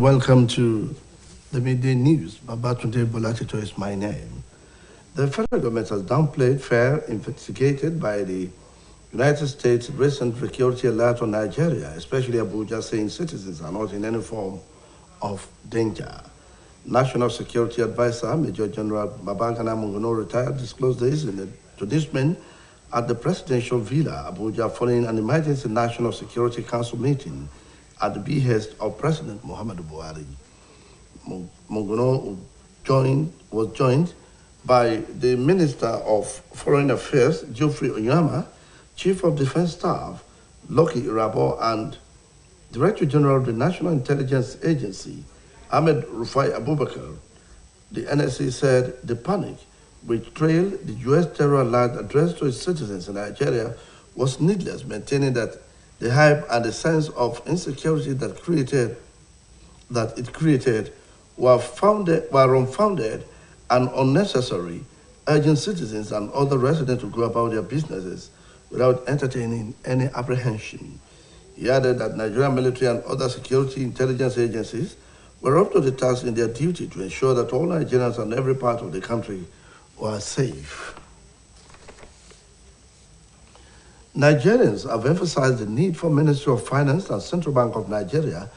Welcome to the midday news. Babatunde Bolatito is my name. The federal government has downplayed fear investigated by the United States' recent security alert on Nigeria, especially Abuja, saying citizens are not in any form of danger. National Security Advisor Major General Babangana Monguno, retired, disclosed this to this men at the Presidential Villa, Abuja, following an emergency National Security Council meeting at the behest of President Muhammadu Buhari. Monguno was joined by the Minister of Foreign Affairs, Geoffrey Onyama, Chief of Defense Staff, Loki Irabo, and Director General of the National Intelligence Agency, Ahmed Rufai Abubakar. The NSA said the panic which trailed the U.S. terror alert addressed to its citizens in Nigeria was needless, maintaining that the hype and the sense of insecurity that it created were unfounded and unnecessary, urging citizens and other residents to go about their businesses without entertaining any apprehension. He added that Nigerian military and other security intelligence agencies were up to the task in their duty to ensure that all Nigerians and every part of the country were safe. Nigerians have emphasized the need for Ministry of Finance and Central Bank of Nigeria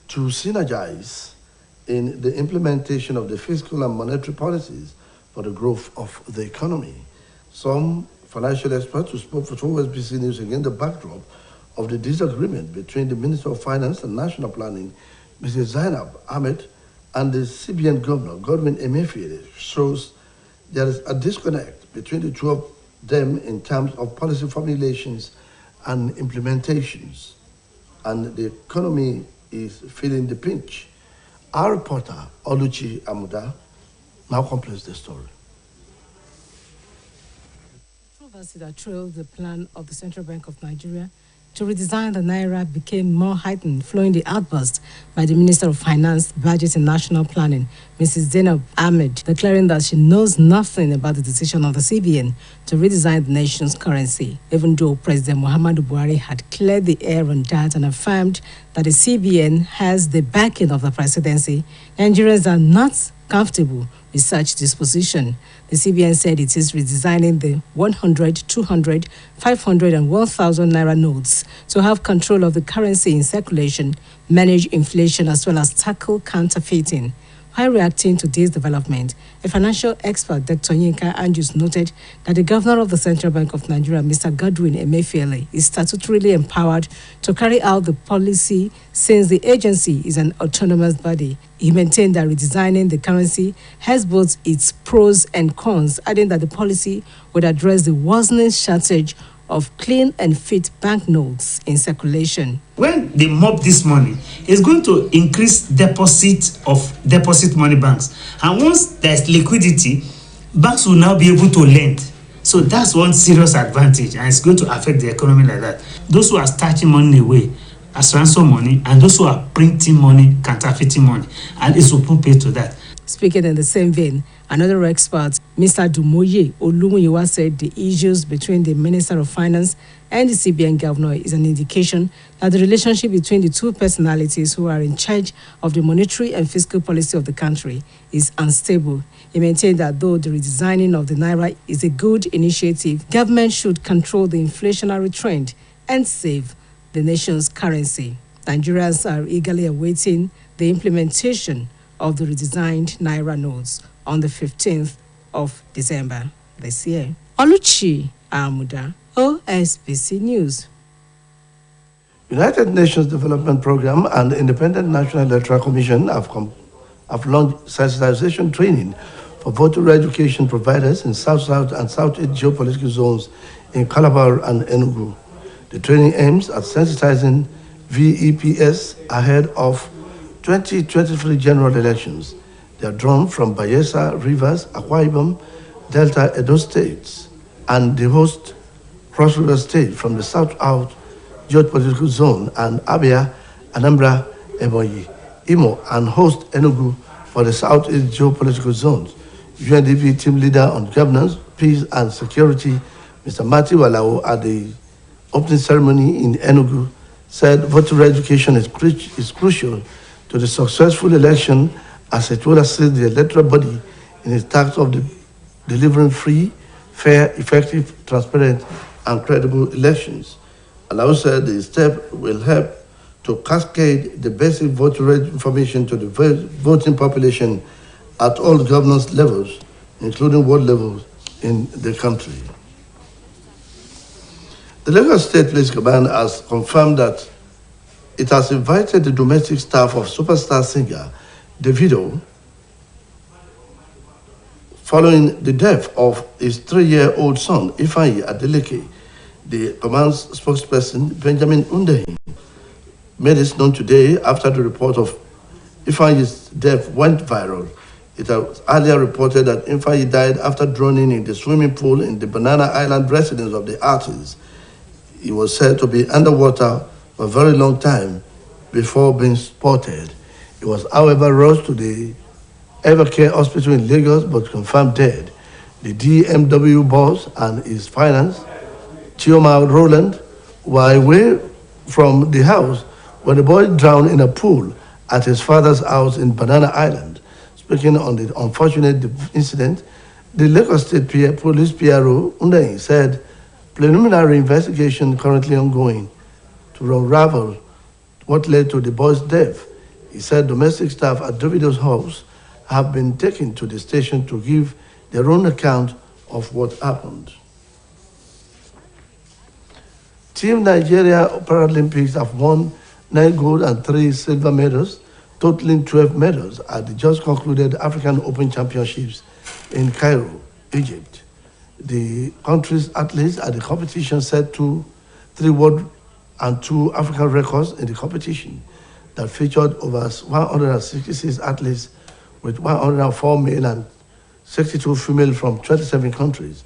to synergize in the implementation of the fiscal and monetary policies for the growth of the economy. Some financial experts who spoke for OSBC News against the backdrop of the disagreement between the Minister of Finance and National Planning, Mrs. Zainab Ahmed, and the CBN Governor, Godwin Emefiele, shows there is a disconnect between the two of them in terms of policy formulations and implementations, and the economy is feeling the pinch. Our reporter, Oluchi Amuda, now completes the story. Controversy that trailed the plan of the Central Bank of Nigeria to redesign the Naira became more heightened, following the outburst by the Minister of Finance, Budget and National Planning, Mrs. Zainab Ahmed, declaring that she knows nothing about the decision of the CBN to redesign the nation's currency, even though President Muhammadu Buhari had cleared the air on that and affirmed that the CBN has the backing of the presidency. Nigerians are not comfortable with such disposition. The CBN said it is redesigning the 100, 200, 500 and 1,000 Naira notes to have control of the currency in circulation, manage inflation as well as tackle counterfeiting. While reacting to this development, a financial expert, Dr. Yinka Andrews, noted that the Governor of the Central Bank of Nigeria, Mr. Godwin Emefiele, is statutorily empowered to carry out the policy since the agency is an autonomous body. He maintained that redesigning the currency has both its pros and cons, adding that the policy would address the worsening shortage of clean and fit banknotes in circulation. When they mob this money, it's going to increase deposit money banks. And once there's liquidity, banks will now be able to lend. So that's one serious advantage, and it's going to affect the economy like that. Those who are stashing money away as ransom money, and those who are printing money, counterfeiting money, and it's open pay to that. Speaking in the same vein, another expert, Mr. Dumoye Olumuyiwa, said the issues between the Minister of Finance and the CBN Governor is an indication that the relationship between the two personalities who are in charge of the monetary and fiscal policy of the country is unstable. He maintained that though the redesigning of the Naira is a good initiative, government should control the inflationary trend and save the nation's currency. Nigerians are eagerly awaiting the implementation of the redesigned Naira notes on the 15th of December this year. Oluchi Amuda, OSBC News. United Nations Development Program and the Independent National Electoral Commission have launched sensitization training for voter education providers in South-South and South-East geopolitical zones in Calabar and Enugu. The training aims at sensitizing VEPs ahead of 2023 general elections. They are drawn from Bayelsa, Rivers, Akwa Ibom, Delta, Edo states, and the host Cross River State from the South-Out geopolitical zone, and Abia, Anambra, Ebonyi, Imo, and host Enugu for the South-East geopolitical zones. UNDP team leader on governance, peace, and security, Mr. Matthew Walao, at the opening ceremony in Enugu, said voter education is crucial to the successful election as it will assist the electoral body in its task of delivering free, fair, effective, transparent, and credible elections. Allow said the step will help to cascade the basic voter rate information to the voting population at all governance levels, including ward levels in the country. The Lagos State Police Command has confirmed that it has invited the domestic staff of superstar singer Davido following the death of his 3-year-old son, Ifeanyi Adeleke. The command's spokesperson, Benjamin Hundeyin, made this known today after the report of Ifeanyi's death went viral. It was earlier reported that Ifeanyi died after drowning in the swimming pool in the Banana Island residence of the artist. He was said to be underwater for a very long time before being spotted. He was, however, rushed to the Evercare Hospital in Lagos but confirmed dead. The DMW boss and his finance, Chioma Rowland, were away from the house when the boy drowned in a pool at his father's house in Banana Island. Speaking on the unfortunate incident, the Lagos State Police PRO, Hundeyin, said preliminary investigation currently ongoing to unravel what led to the boy's death. He said domestic staff at Davido's house have been taken to the station to give their own account of what happened. Team Nigeria Paralympics have won 9 gold and 3 silver medals, totaling 12 medals at the just concluded African Open Championships in Cairo, Egypt. The country's athletes at the competition set 3 world and 2 African records in the competition that featured over 166 athletes with 104 male and 62 female from 27 countries.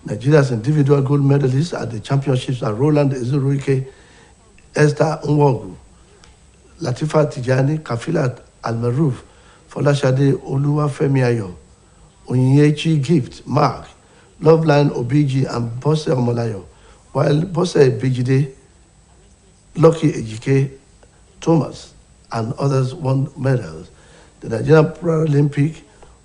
Nigeria's individual gold medalists at the championships are Roland Ezuruike, Esther Nwogu, Latifa Tijani, Kafilat Almaruf, Folashade Oluwafemiayo, Onyinyechi Gift, Mark, Loveline Obiji, and Bose Omolayo, while Bose Bijide, Lucky Ejike, Thomas, and others won medals. The Nigerian Paralympic,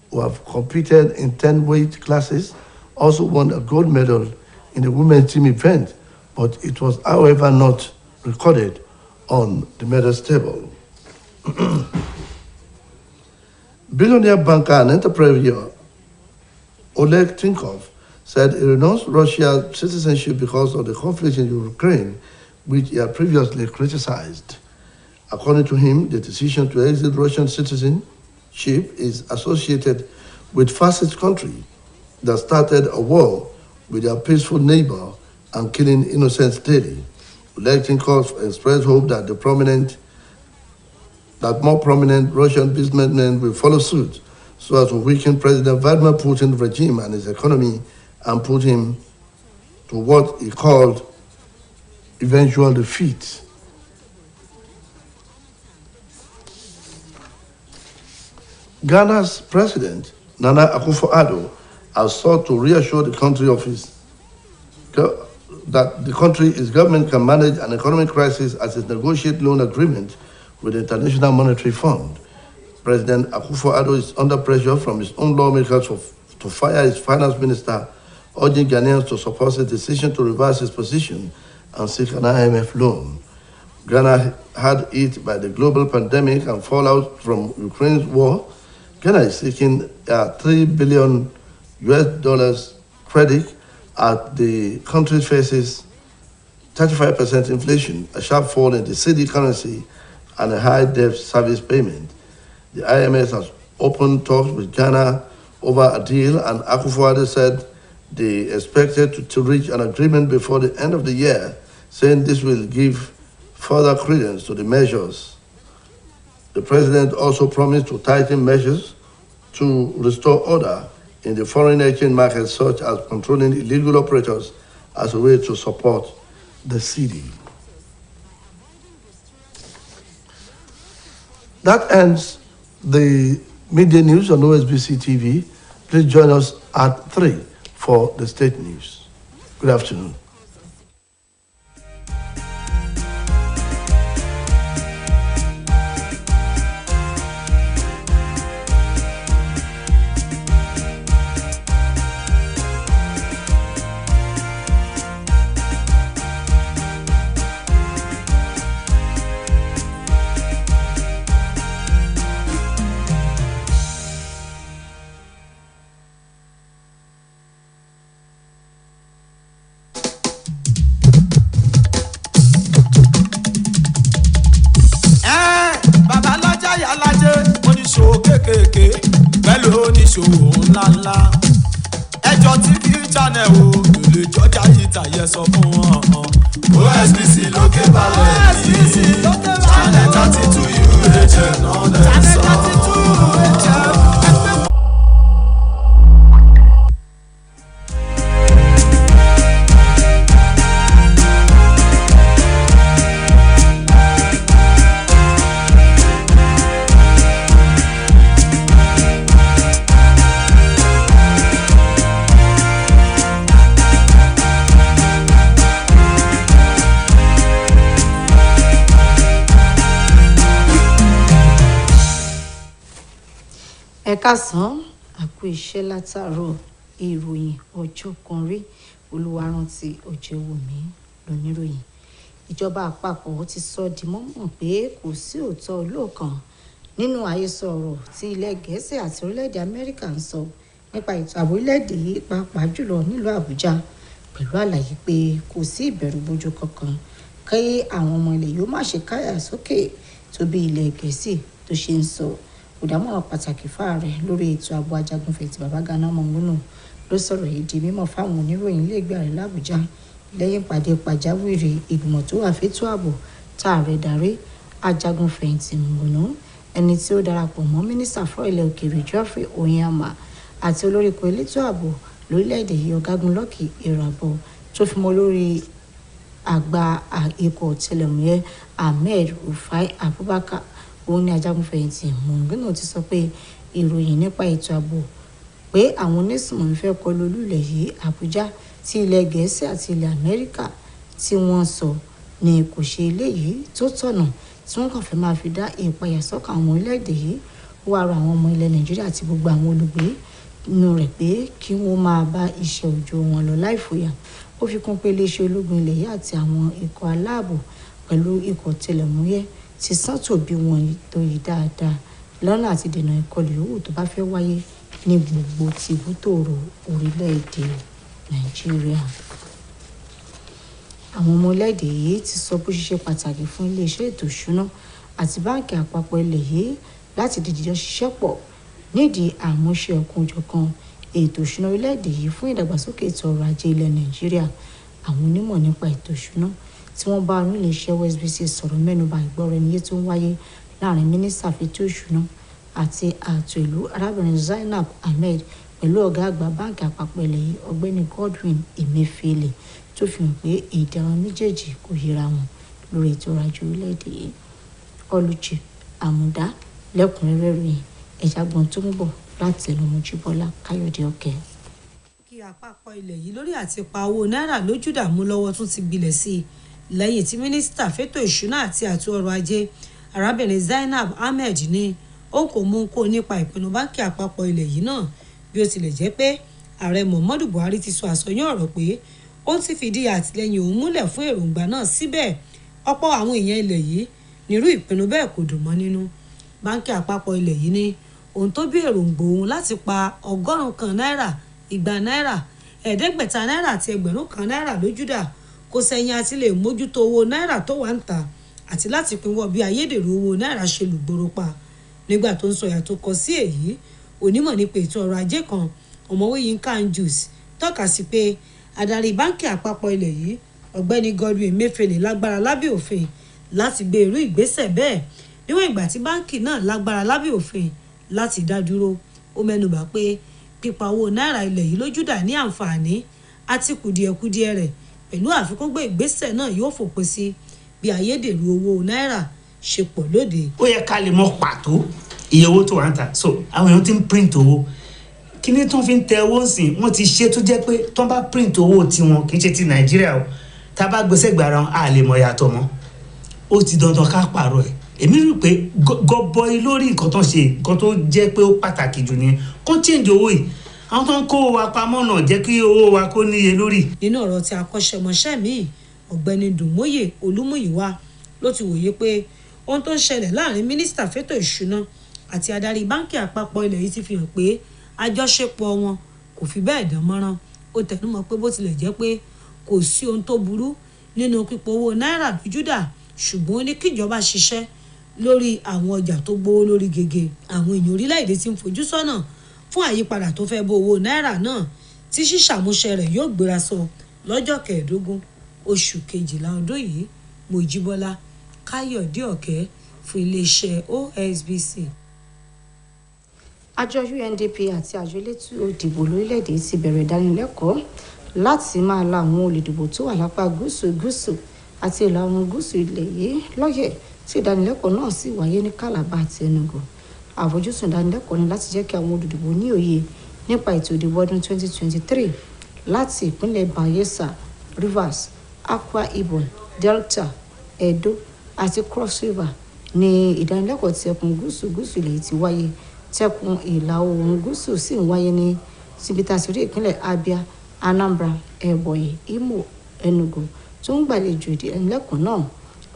who have competed in 10 weight classes, also won a gold medal in the women's team event, but it was, however, not recorded on the medals table. Billionaire banker and entrepreneur Oleg Tinkov said he renounced Russia's citizenship because of the conflict in Ukraine, which he had previously criticized. According to him, the decision to exit Russian citizenship is associated with fascist country that started a war with their peaceful neighbor and killing innocents daily. Oleg Tinkov expressed hope that more prominent Russian businessmen will follow suit so as to weaken President Vladimir Putin's regime and his economy and put him to what he called eventual defeat. Ghana's president, Nana Akufo-Addo, has sought to reassure the country that the country's government can manage an economic crisis as it negotiates loan agreement with the International Monetary Fund. President Akufo-Addo is under pressure from his own lawmakers to fire his finance minister, urging Ghanaians to support his decision to reverse his position and seek an IMF loan. Ghana had hit by the global pandemic and fallout from Ukraine's war. Ghana is seeking a $3 billion credit as the country faces 35% inflation, a sharp fall in the cedi currency, and a high debt service payment. The IMF has opened talks with Ghana over a deal, and Akufo-Addo said they expected to reach an agreement before the end of the year, saying this will give further credence to the measures. The president also promised to tighten measures to restore order in the foreign exchange market, such as controlling illegal operators as a way to support the cedi. That ends the midday news on OSBC TV. Please join us at 3 for the state news. Good afternoon. ajé oníṣòwò kéékèèké pẹ̀lú oníṣòwò ńláńlá. ẹjọ́ TV channel o lè jọjà ìtàyẹ sọ fún wọn. OSBC lókè balẹ̀ yìí channel 32 UHF náà lẹ́ sọ. ẹ káàsán àkú iṣẹ́ látàárọ̀ ìròyìn ọjọ́ kan rí olúwarántí ọjọ́wùmí lóníròyìn. ìjọba àpapọ̀ ti sọ di mọ́mọ́ pé kò sí òótọ́ olóòkan nínú àhesọ ọ̀rọ̀ tí ilẹ̀ gẹ̀ẹ́sì àti orílẹ̀-èdè amẹ́ríkà ń sọ nípa ètò ààbò orílẹ̀-èdè yìí pàápàá jùlọ nílùú àbújá pẹ̀lú àlàyé pé kò sí ìbẹ̀rùbojo kankan kí àwọn ọmọ ilẹ̀ yóò má ṣe káyà sókè tó bí ilẹ̀ gẹ̀ẹ́sì tó ṣe ń sọ. Olùdámọ̀ràn pàtàkì fáàrẹ lórí ètò ààbò ajagunfẹ̀yìntì Babagana Momono ló sọ̀rọ̀ yìí di mímọ̀ fáwọn oníròyìn iléègbé ààrẹ l'Àbújá lẹ́yìn ìpàdé pàjáwìrì ìgbìmọ̀ tó wà fétò ààbò tá ààrẹ darí. Ajagunfẹ̀yìntì Momono ẹni tí ó darapọ̀ mọ́ mínísítà fọ́rọ̀ ilẹ̀ òkèèrè Geoffrey Onyema àti olórí ikọ̀ elétò ààbò lórílẹ̀‐èdè yìí ọ̀gágun Lucky Irabor tó fi mọ́ lórí àgbà ikọ̀ ọ̀tẹlẹ̀múyẹ́ Ahmed Rufai Abubakar. Òun ni ajagunfẹ̀yìntì Momono ti sọ pé ìròyìn nípa ètò ààbò pé àwọn onísùnmọ̀mí fẹ́ kọlu olúlẹ̀ yìí Àbújá tí ilẹ̀ Gẹ̀ẹ́sì àti ilẹ̀ Amẹ́ríkà tí wọ́n sọ ni kò ṣe eléyìí tó tọ̀nà tí wọ́n kàn fẹ́ máa fi dá ìpayà sọ́kàn àwọn orílẹ̀-èdè yìí. Ó wá rọ àwọn ọmọ ilẹ̀ Nàìjíríà àti gbogbo àwọn olùgbé inú rẹ̀ pé kí wọ́n máa bá iṣẹ́ òòjọ́ wọn lọ láìfòyà. Ó fi kún pé iléeṣẹ́ ológun ilẹ̀ yìí àti àwọn ikọ̀ aláàbò pẹ̀lú ikọ̀ ọ̀tẹlẹ̀múyẹ́ ti sọ́tò bí wọn tó yí dáadáa lọ́nà àti dènà ìkọlù yòówù tó bá fẹ́ wáyé ní gbogbo tìbútòrò orílẹ̀-èdè Nàìjíríà. Àwọn ọmọ orílẹ̀-èdè yìí ti sọ bó ṣe pàtàkì fún iléeṣẹ́ ètò ìṣúná àti báńkì àpapọ̀ ilẹ̀ yìí láti dìjọ ṣiṣẹ́ pọ̀ nídìí àmúṣe ọ̀kanòjọ̀kan ètò ìṣúná orílẹ̀-èdè yìí fún ìdàgbàsókè ètò ọrọ̀ ajé ilẹ̀ Nàìjíríà. Àwọn onímọ̀ nípa ètò ìṣúná tí wọ́n bá onílé iṣẹ́ OSBC sọ̀rọ̀ mẹ́nuba ìgbọ́ra-ẹniyé tó ń wáyé láàrin mínísítà fètò ìṣúná àti ààtò ìlú arábìnrin Zainab Ahmed pẹ̀lú ọ̀gá àgbà báńkì àpapọ̀ ilẹ̀ yìí ọ̀gbẹ́ni Godwin Emefiele tó fi hàn pé èdè àwọn méjèèjì kò yíra wọn lórí ètò ọrọ̀ ajé orílẹ̀-èdè yìí. Ọlùjì Àmùdá lẹ́kùnrẹ́rẹ́ ròyìn ẹ̀já gbọ́n tó ń bọ̀ láti ẹnu Mojíbọ́lá Káyọ̀dé Ọ̀kẹ́. Kí àpapọ̀ ilẹ̀ yìí lórí àti pa owó náírà lójúdàmú lọ́wọ́ tún ti gbilẹ̀ sí i lẹ́yìn tí mínísítà fẹ́tò ìṣúná àti ààtò ọrọ̀ ajé arábìnrin Zainab Ahmed ní òun kò mú kó nípa ìpinnu báńkì àpapọ̀ ilẹ̀ yìí náà bí ó tilẹ̀ jẹ́ pé ààrẹ Muhammadu Buhari ti sọ àsọyán ọ̀rọ̀ pé ó ti fìdí àtìlẹ́yìn òun múlẹ̀ fún èròǹgbà náà síbẹ̀ ọ̀pọ̀ àwọn èèyàn ilẹ̀ yìí nírú ìpinnu bẹ́ẹ̀ kò dùn mọ́ nínú. Báńkì àpapọ̀ ilẹ̀ yìí ní ohun tó bí èròǹgbà òun láti pa 100 kan náírà 200 náírà 500 náírà àti 1000 kan náírà lójúdà kò sẹ́yìn àti lè mójútó owó náírà tó wà ń ta àti láti pinwọ́ bí ayédèrú owó náírà ṣe lùgbòrò pa. Nígbà tó ń sọ yàtọ̀ kọ sí èyí onímọ̀ nípa ètò ọrọ̀ ajé kan ọ̀mọ̀wé Yínká Njus tọ́ka sí pé adarí báńkì àpapọ̀ ilẹ̀ yìí ọ̀gbẹ́ni Godwin Emefiele lágbára lábẹ́ òfin láti gbé irú ìgbésẹ̀ bẹ́ẹ̀ níwọ̀n ìgbà tí báńkì náà lágbára lábẹ́ òfin láti dá dúró. Ó mẹ́nubà pé pípa owó náírà ilẹ̀ yìí lójúdà ní àǹfààní àti kùdìẹ̀kudiẹ rẹ̀ pẹ̀lú àfikún gbé ìgbésẹ̀ náà yóò fòpin sí bí ayédèrú owó náírà ṣe pọ̀ lóde. Ó yẹ ká lè mọ pàtó iye owó tó wà ń ta so àwọn èèyàn ti ń print owó kí ni tó fi ń tẹ owó sìn wọ́n ti ṣe tó jẹ́ pé tó bá print owó tiwọn kì í ṣe ti Nàìjíríà o tá a bá gbèsè gbàrà a lè mọ̀ yàtọ̀ mọ́ ó ti dandan ká pààrọ̀ ẹ̀. Èmi rò pé gọbọi lórí nǹkan tó ṣe nǹkan tó jẹ́ pé ó pàtàkì jù ni kó change owó yìí àwọn tó ń kó wa pamọ́ náà jẹ́ kí owó wa kó níye lórí. Nínú ọ̀rọ̀ tí akọ́ṣẹ́mọṣẹ́ míì ọ̀gbẹ́ni Dùnmóyè Olúmúyìwá ló ti wòye pé ohun tó ń ṣẹlẹ̀ láàrin mínísítà fẹ́tò ìṣúná àti adarí báńkì àpapọ̀ ilẹ̀ yìí ti fi hàn pé àjọṣepọ̀ wọn kò fi bẹ́ẹ̀ dán mọ́rán. Ó tẹnumọ́ pé bó tilẹ̀ jẹ́ pé kò sí ohun tó burú nínú pípọ̀ owó náírà lójúdà ṣùgbọ́n ó ní kíjọba ṣiṣẹ́ lórí àwọn ọjà tó gbówó lórí gègé. Àwọn èèyàn orílẹ̀-èdè ti ń fojú sọ́nà fún àyípadà tó fẹ́ bó owó náírà náà tí ṣíṣàmúṣẹ rẹ̀ yóò gbéra sọ lọ́jọ́ 15 oṣù kejìlá ọdún yìí. Mojíbọ́lá Káyọ̀dé Ọ̀kẹ́ fún iléeṣẹ́ OSBC. Àjọ UNDP àti àjọ elétò ìdìbò lórílẹ̀‐èdè ti bẹ̀rẹ̀ ìdánilẹ́kọ̀ọ́ láti máa la àwọn olùdìbò tó wà lápá gúúsù àti ìlà oòrùn gúúsù ilẹ̀ yìí lọ́yẹ̀ tí ìdánilẹ́kọ̀ọ́ náà sì wáyé ní Calabar àti Enugu. Àfojúsùn ìdánilẹ́kọ̀ọ́ ni láti jẹ́ kí àwọn olùdìbò ní òye nípa ètò ìdìbò ọdún 2023 láti ìpínlẹ̀ Bayelsa, Rivers, Akwa Ibom, Delta, Edo àti Cross River ní ìdánilẹ́kọ̀ọ́ tí ẹkùn gúúsù ilẹ̀ yìí ti wáyé. Tẹkùn ìlà oòrùn gúúsù sì ń wáyé ní síbítàsírí ìpínlẹ̀ Abia, Anambra, Ebonyi, Imo, Enugu tó ń gbàlejò ìdánilẹ́kọ̀ọ́ náà.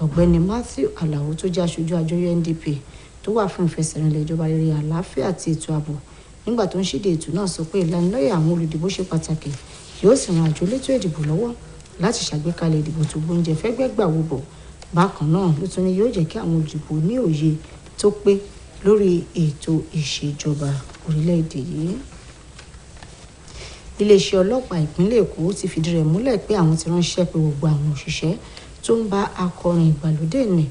Ọ̀gbẹ́ni Matthew Alao tó jẹ́ aṣojú àjọ UNDP tó wà fún ìfẹsẹ̀rinlẹ̀ ìjọba rere àlàáfíà àti ètò ààbò nígbà tó ń ṣíde ètò náà sọ pé ìlanilọ́yẹ̀ àwọn olùdìbò ṣe pàtàkì yóò sì ran àjọ elétò ìdìbò lọ́wọ́ láti ṣàgbékalẹ̀ ìdìbò tó gbóúnjẹ fẹ́gbẹ́ gbà wò bọ̀. Bákan náà ló tún ní yóò jẹ́ kí àwọn olùdìbò ní òye tó pé lórí ètò ìṣèjọba orílẹ̀-èdè yìí. Iléeṣẹ́ ọlọ́pàá ìpínlẹ̀ Èkó ti fìdí rẹ̀ múlẹ̀ pé àwọn ti ránṣẹ́ pé gbogbo àwọn òṣìṣẹ́ tó ń bá akọrin ìgbàlódé ní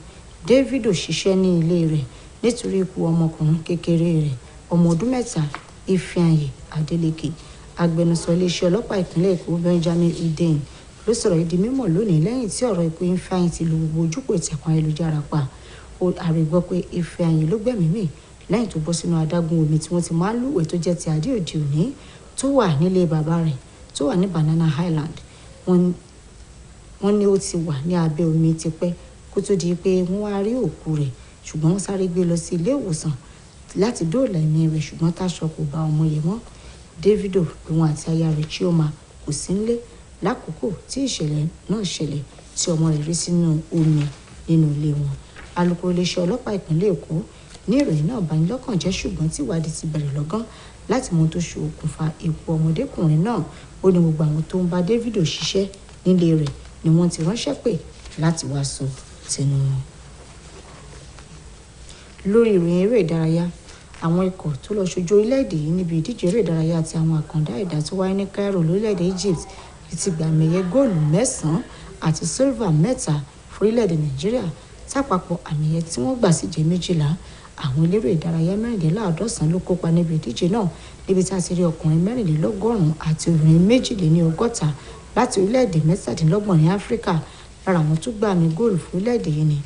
Davido ṣiṣẹ́ ní ilé rẹ̀ nítorí ikú ọmọkùnrin kékeré rẹ̀ ọmọ ọdún 3 Ifeanyi Adeleke. Agbẹnusọ iléeṣẹ́ ọlọ́pàá ìpínlẹ̀ Èkó Benjamin Hundeyin ló sọ̀rọ̀ yìí di mímọ̀ lónìí lẹ́yìn tí ọ̀rọ̀ ikú Ifeanyi ti lu gbogbo ojúpọ̀ ìtàkùn ayélujára pa. Àrègbọ́ pé Ifeanyi ló gbẹ̀mí mì lẹ́yìn tó bọ́ sínú adágún omi tí wọ́n ti máa ń lúwẹ̀ẹ́ tó jẹ́ ti àdé òde òní tó wà nílé bàbá rẹ̀ tó wà ní Banana Island. Wọ́n ní ó ti wà ní abẹ́ omi tipẹ́ kó tó di pé wọ́n wá rí òkú rẹ̀, ṣùgbọ́n wọ́n sáré gbé lọ sí ilé ìwòsàn láti dóòlà ẹ̀mí rẹ̀, ṣùgbọ́n táṣọ kò bá ọmọ yẹn mọ́. Davido òun àti aya rẹ̀ Chioma kò sí nílé lákòókò tí ìṣẹ̀lẹ̀ náà ṣẹlẹ̀ tí ọmọ rẹ̀ rí sínú omi nínú ilé wọn. Alukoro iléeṣẹ́ ọlọ́pàá ìpínlẹ̀ Èkó ní ìròyìn náà bani lọ́kàn jẹ́, ṣùgbọ́n tí ìwádìí ti bẹ̀rẹ̀ lọ́gán láti mọ tó ṣokùnfà ikú ọmọdékùnrin náà. Ó ní gbogbo àwọn tó ń bá Davido ṣiṣẹ́ nílé rẹ̀ ni wọ́n ti ránṣẹ́ pè láti wá sọ tẹnu wọn. Lórí ìròyìn eré ìdárayá, àwọn ikọ̀ tó lọ ṣojú orílẹ̀-èdè yìí níbi ìdíje eré ìdárayá àti àwọn àkàndá ẹ̀dá tó wáyé ní Cairo lórílẹ̀-èdè Egypt ti gba àmì-ẹ̀yẹ góòlù 9 àti sílvà 3 fún orílẹ̀-èdè Nàìjíríà tápapọ̀ àmì-ẹ̀yẹ tí wọ́n gbà sì jẹ́ 12. Àwọn eléré ìdárayá 94 ló kópa níbi ìdíje náà, níbi tí a ti rí ọkùnrin 190 àti obìnrin 62 láti orílẹ̀-èdè 27 ní Áfíríkà. Lára àwọn tó gba àmì góòlù fún orílẹ̀-èdè yìí ni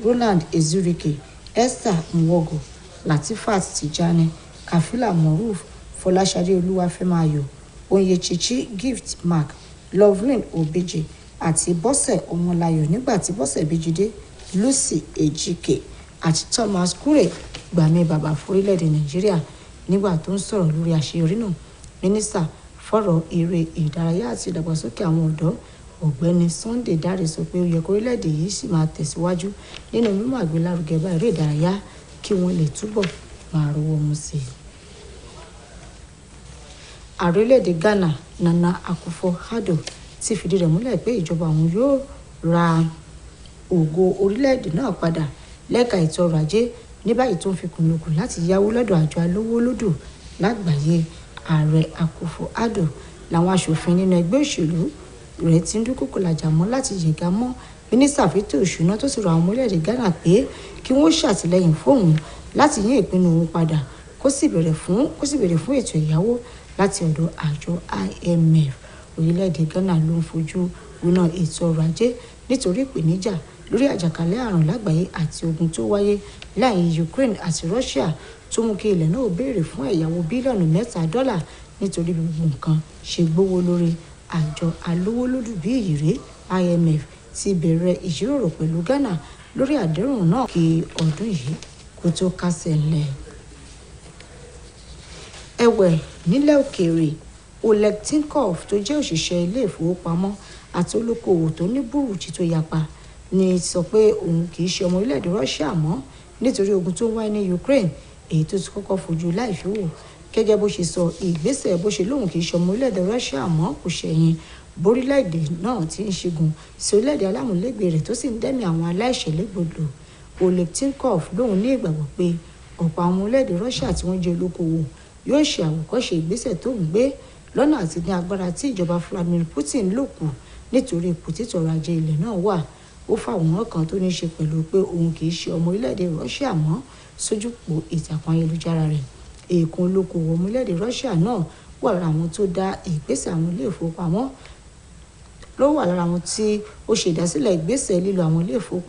Roland Ezurike, Esther Nwogo, Latifat Tijani, Kafila Moruf, Fọláṣadé Olúwafẹ́máyọ̀, Onyechichi Gift Mark, Lovelyn Obeje àti Bọ́sẹ̀ Ọmọláyọ̀, nígbà tí Bọ́sẹ̀ Bíjídé, Lucy Ejike àti Thomas Kure gbàmí bàbá fún orílẹ̀-èdè Nàìjíríà. Nígbà tó ń sọ̀rọ̀ lórí àṣeyọrí náà, mínísítà fọ̀rọ̀ eré ìdárayá àti ìdàgbàsókè àwọn ọ̀dọ́ Ọ̀gbẹ́ni Sunday Dare sọ pé ó yẹ kó orílẹ̀-èdè yìí sì máa tẹ̀síwájú nínú mímú àgbélárugẹ bá eré ìdárayá kí wọ́n lè túbọ̀ máa rówó mú sí i. Ààrẹ orílẹ̀-èdè Ghana Nana Akufo-Addo ti fìdí rẹ̀ múlẹ̀ pé ìjọba òun yóò ra ògo orílẹ̀-èdè náà padà lẹ́ka ètò ọrọ̀ ajé ní báyìí tó ń fi kùnlùkùn láti yáwó lọ́dọ̀ àjọ alówólódù lágbàáyé. Ààrẹ Akufo-Addo làwọn aṣòfin nínú ẹgbẹ́ òṣèlú rẹ̀ ti ń dúnkòkò làjà mọ́ láti yẹ̀gá mọ́ mínísítà fẹ́tò ìṣúná tó sì rọ àwọn ọmọ orílẹ̀-èdè Ghana pé kí wọ́n ṣàtìlẹ́yìn fóun láti yín ìpinnu òun padà kó sì béèrè fún ètò ìyáwó láti ọ̀dọ̀ àjọ IMF. Orílẹ̀-èdè Ghana ló ń fojú winá ètò ọrọ̀ ajé nítorí ìpèníjà lórí àjàkálẹ̀ àrùn lágbàáyé àti ogun tó wáyé láàrin Ukraine àti Russia tó mú kí ilẹ̀ náà béèrè fún ẹ̀yáwó bílíọ̀nù $3 nítorí gbogbo nǹkan ṣe gbówó lórí. Àjọ alówólódù bí ìyèrè IMF ti bẹ̀rẹ̀ ìjíròrò pẹ̀lú Ghana lórí àdéhùn náà kí ọdún yìí kó tó kásẹ̀ ńlẹ̀. Ẹ̀wẹ̀, nílẹ̀ òkèèrè, Oleg Tinkov tó jẹ́ òṣìṣẹ́ ilé ìfowópamọ́ àti olókoòwò tó ní búrújì tó yapa ní sọ pé òun kì í ṣe ọmọ orílẹ̀-èdè Russia mọ́ nítorí ogun tó ń wáyé ní Ukraine, èyí tó ti kọ́kọ́ fojú láìfi wò. Gẹ́gẹ́ bó ṣe sọ, ìgbésẹ̀ bó ṣe lóun kì í ṣe ọmọ orílẹ̀-èdè Russia mọ́ kò ṣẹ̀yìn borílẹ̀-èdè náà ti ń ṣẹ́gun sí orílẹ̀-èdè alámúlégbè rẹ̀ tó sì ń dẹ́mi àwọn aláìṣẹ̀ légbodò. Oleg Tinkov lóun ní ìgbàgbọ́ pé ọ̀pọ̀ àwọn orílẹ̀-èdè Russia tí wọ́n jẹ́ olókoòwò yóò ṣe àwòkọ́ṣe ìgbésẹ̀ tó ń gbé lọ́nà àti ní agbára tí ìjọba Vladimir Putin lò kù nítorí ipò títí ọrọ̀ ajé ilẹ̀ náà wà. Ó fàwòrán kan tó ní ṣe pẹ̀lú pé òun kì í ṣe ọmọ orílẹ̀-èdè Russia mọ́ sójúpò ìtàkùn ayélujára rẹ̀. Èèkàn olókoòwò ọmọ orílẹ̀-èdè Russia náà wà lára àwọn tó dá ìgbésẹ̀ àwọn ilé ìfowópamọ́ ló wà lára àwọn tí ó ṣe ìdásílẹ̀ ìgbésẹ̀ lílo àwọn ilé ìfowópamọ́